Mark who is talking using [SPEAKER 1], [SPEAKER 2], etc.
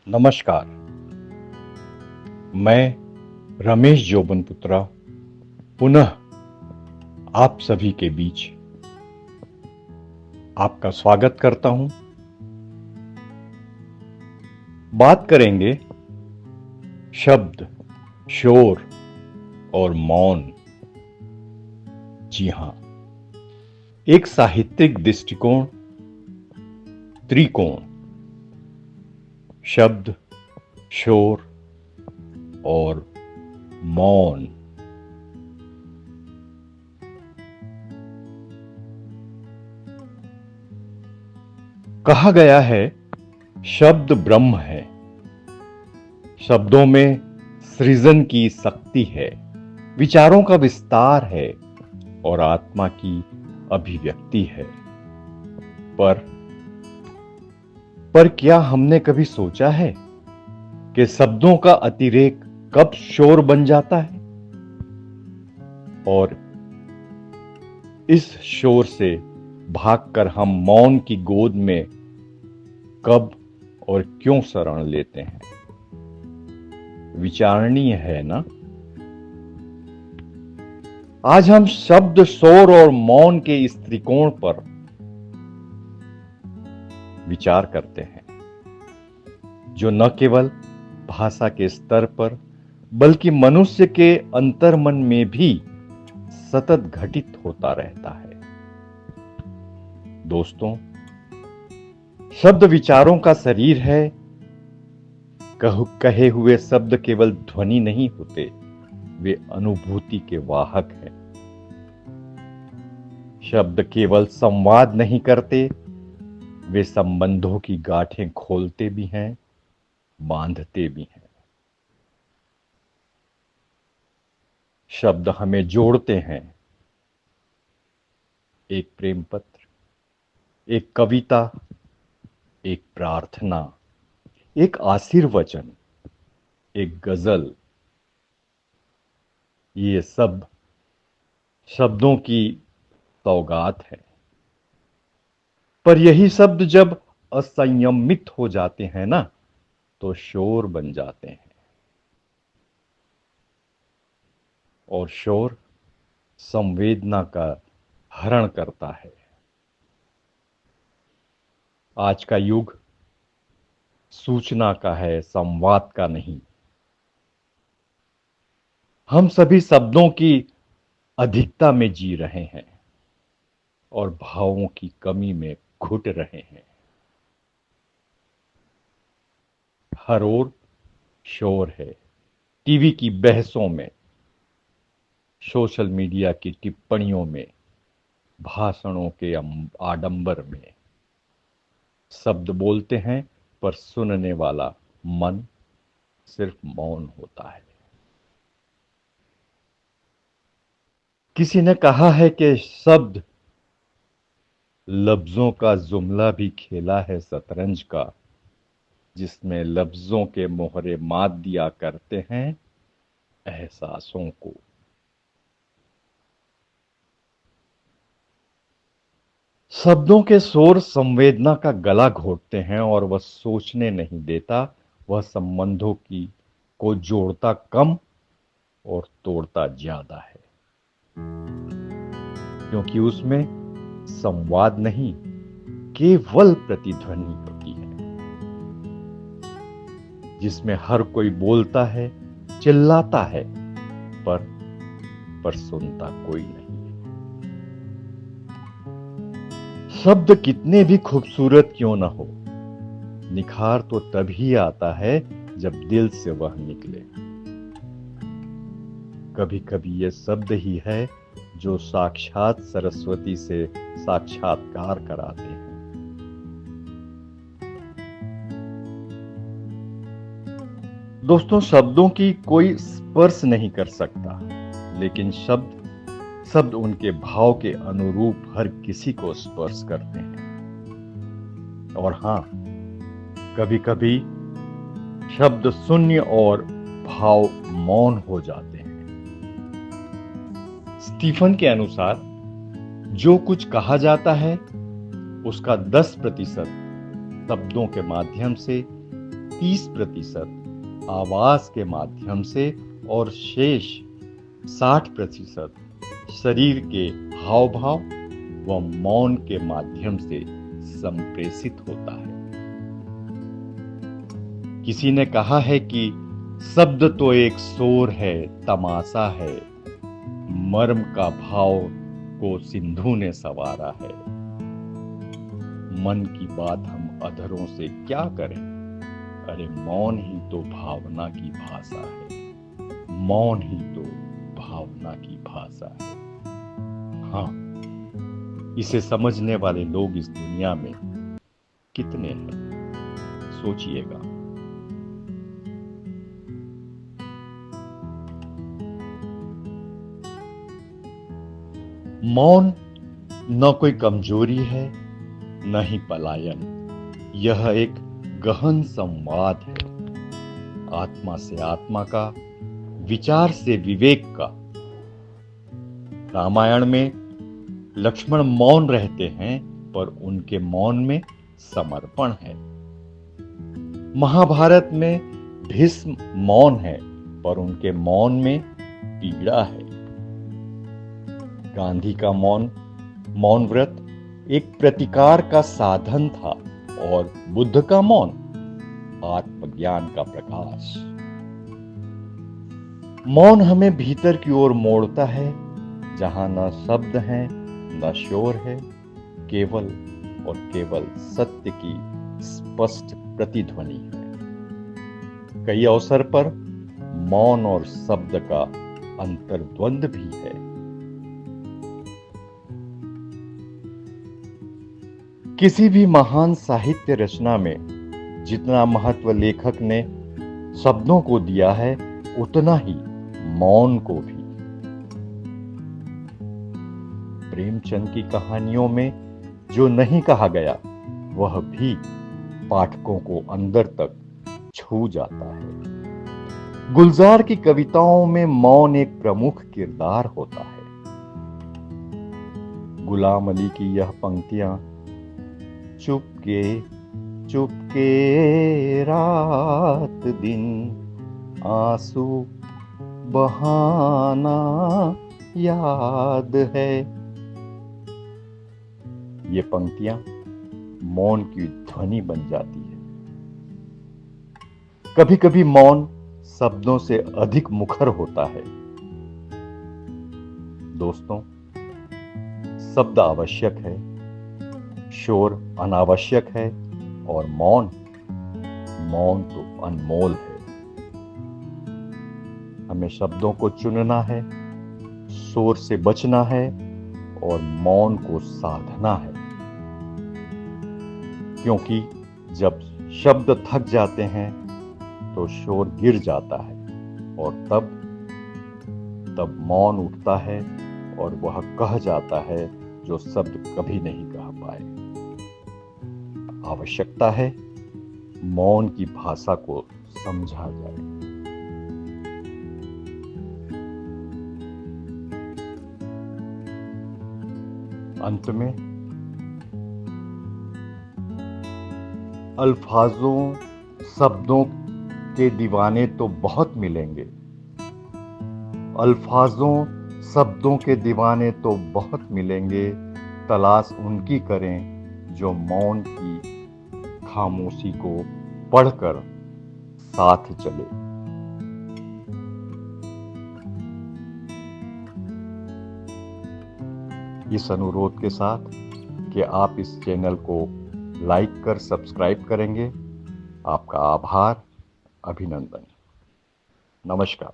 [SPEAKER 1] नमस्कार। मैं रमेश जोबनपुत्रा पुनः आप सभी के बीच आपका स्वागत करता हूं। बात करेंगे शब्द, शोर और मौन। जी हां, एक साहित्यिक दृष्टिकोण, त्रिकोण, शब्द, शोर और मौन। कहा गया है शब्द ब्रह्म है। शब्दों में सृजन की शक्ति है, विचारों का विस्तार है और आत्मा की अभिव्यक्ति है। पर क्या हमने कभी सोचा है कि शब्दों का अतिरेक कब शोर बन जाता है और इस शोर से भागकर हम मौन की गोद में कब और क्यों शरण लेते हैं? विचारणीय है ना? आज हम शब्द, शोर और मौन के इस त्रिकोण पर विचार करते हैं, जो न केवल भाषा के स्तर पर बल्कि मनुष्य के अंतर्मन में भी सतत घटित होता रहता है। दोस्तों, शब्द विचारों का शरीर है। कहे हुए शब्द केवल ध्वनि नहीं होते, वे अनुभूति के वाहक हैं। शब्द केवल संवाद नहीं करते, वे संबंधों की गांठें खोलते भी हैं, बांधते भी हैं। शब्द हमें जोड़ते हैं। एक प्रेम पत्र, एक कविता, एक प्रार्थना, एक आशीर्वचन, एक गजल, ये सब शब्दों की सौगात है। पर यही शब्द जब असंयमित हो जाते हैं ना, तो शोर बन जाते हैं। और शोर संवेदना का हरण करता है। आज का युग सूचना का है, संवाद का नहीं। हम सभी शब्दों की अधिकता में जी रहे हैं और भावों की कमी में घुट रहे हैं। हर ओर शोर है, टीवी की बहसों में, सोशल मीडिया की टिप्पणियों में, भाषणों के आडंबर में। शब्द बोलते हैं पर सुनने वाला मन सिर्फ मौन होता है। किसी ने कहा है कि शब्द लफ्जों का जुमला भी खेला है शतरंज का, जिसमें लफ्जों के मोहरे मात दिया करते हैं एहसासों को। शब्दों के शोर संवेदना का गला घोटते हैं और वह सोचने नहीं देता। वह संबंधों की को जोड़ता कम और तोड़ता ज्यादा है, क्योंकि उसमें संवाद नहीं, केवल प्रतिध्वनि होती है, जिसमें हर कोई बोलता है, चिल्लाता है, पर सुनता कोई नहीं है। शब्द कितने भी खूबसूरत क्यों ना हो, निखार तो तभी आता है जब दिल से वह निकले। कभी कभी ये शब्द ही है जो साक्षात सरस्वती से साक्षात्कार कराते हैं। दोस्तों, शब्दों की कोई स्पर्श नहीं कर सकता, लेकिन शब्द उनके भाव के अनुरूप हर किसी को स्पर्श करते हैं। और हां, कभी कभी शब्द शून्य और भाव मौन हो जाते हैं। स्टीफन के अनुसार जो कुछ कहा जाता है उसका 10% शब्दों के माध्यम से 30% आवाज के माध्यम से और शेष 60% शरीर के हाव भाव व मौन के माध्यम से संप्रेषित होता है। किसी ने कहा है कि शब्द तो एक शोर है, तमाशा है, मर्म का भाव को सिंधु ने सवारा है। मन की बात हम अधरों से क्या करें, अरे मौन ही तो भावना की भाषा है, मौन ही तो भावना की भाषा है। हाँ, इसे समझने वाले लोग इस दुनिया में कितने हैं, सोचिएगा। मौन न कोई कमजोरी है, न ही पलायन। यह एक गहन संवाद है, आत्मा से आत्मा का, विचार से विवेक का। रामायण में लक्ष्मण मौन रहते हैं, पर उनके मौन में समर्पण है। महाभारत में भीष्म मौन है, पर उनके मौन में पीड़ा है। गांधी का मौन व्रत एक प्रतिकार का साधन था, और बुद्ध का मौन आत्मज्ञान का प्रकाश। मौन हमें भीतर की ओर मोड़ता है, जहां न शब्द हैं, न शोर है, केवल और केवल सत्य की स्पष्ट प्रतिध्वनि है। कई अवसर पर मौन और शब्द का अंतर्द्वंद भी है। किसी भी महान साहित्य रचना में जितना महत्व लेखक ने शब्दों को दिया है, उतना ही मौन को भी। प्रेमचंद की कहानियों में जो नहीं कहा गया, वह भी पाठकों को अंदर तक छू जाता है। गुलजार की कविताओं में मौन एक प्रमुख किरदार होता है। गुलाम अली की यह पंक्तियां, चुपके चुपके रात दिन आंसू बहाना याद है, ये पंक्तियां मौन की ध्वनि बन जाती है। कभी कभी मौन शब्दों से अधिक मुखर होता है। दोस्तों, शब्द आवश्यक है, शोर अनावश्यक है, और मौन तो अनमोल है। हमें शब्दों को चुनना है, शोर से बचना है, और मौन को साधना है। क्योंकि जब शब्द थक जाते हैं तो शोर गिर जाता है, और तब मौन उठता है, और वह कह जाता है जो शब्द कभी नहीं कह पाए। आवश्यकता है मौन की भाषा को समझा जाए। अंत में अल्फाजों शब्दों के दीवाने तो बहुत मिलेंगे, अल्फाजों शब्दों के दीवाने तो बहुत मिलेंगे। तलाश उनकी करें जो मौन की खामोशी को पढ़कर साथ चले। इस अनुरोध के साथ कि आप इस चैनल को लाइक कर सब्सक्राइब करेंगे। आपका आभार, अभिनंदन, नमस्कार।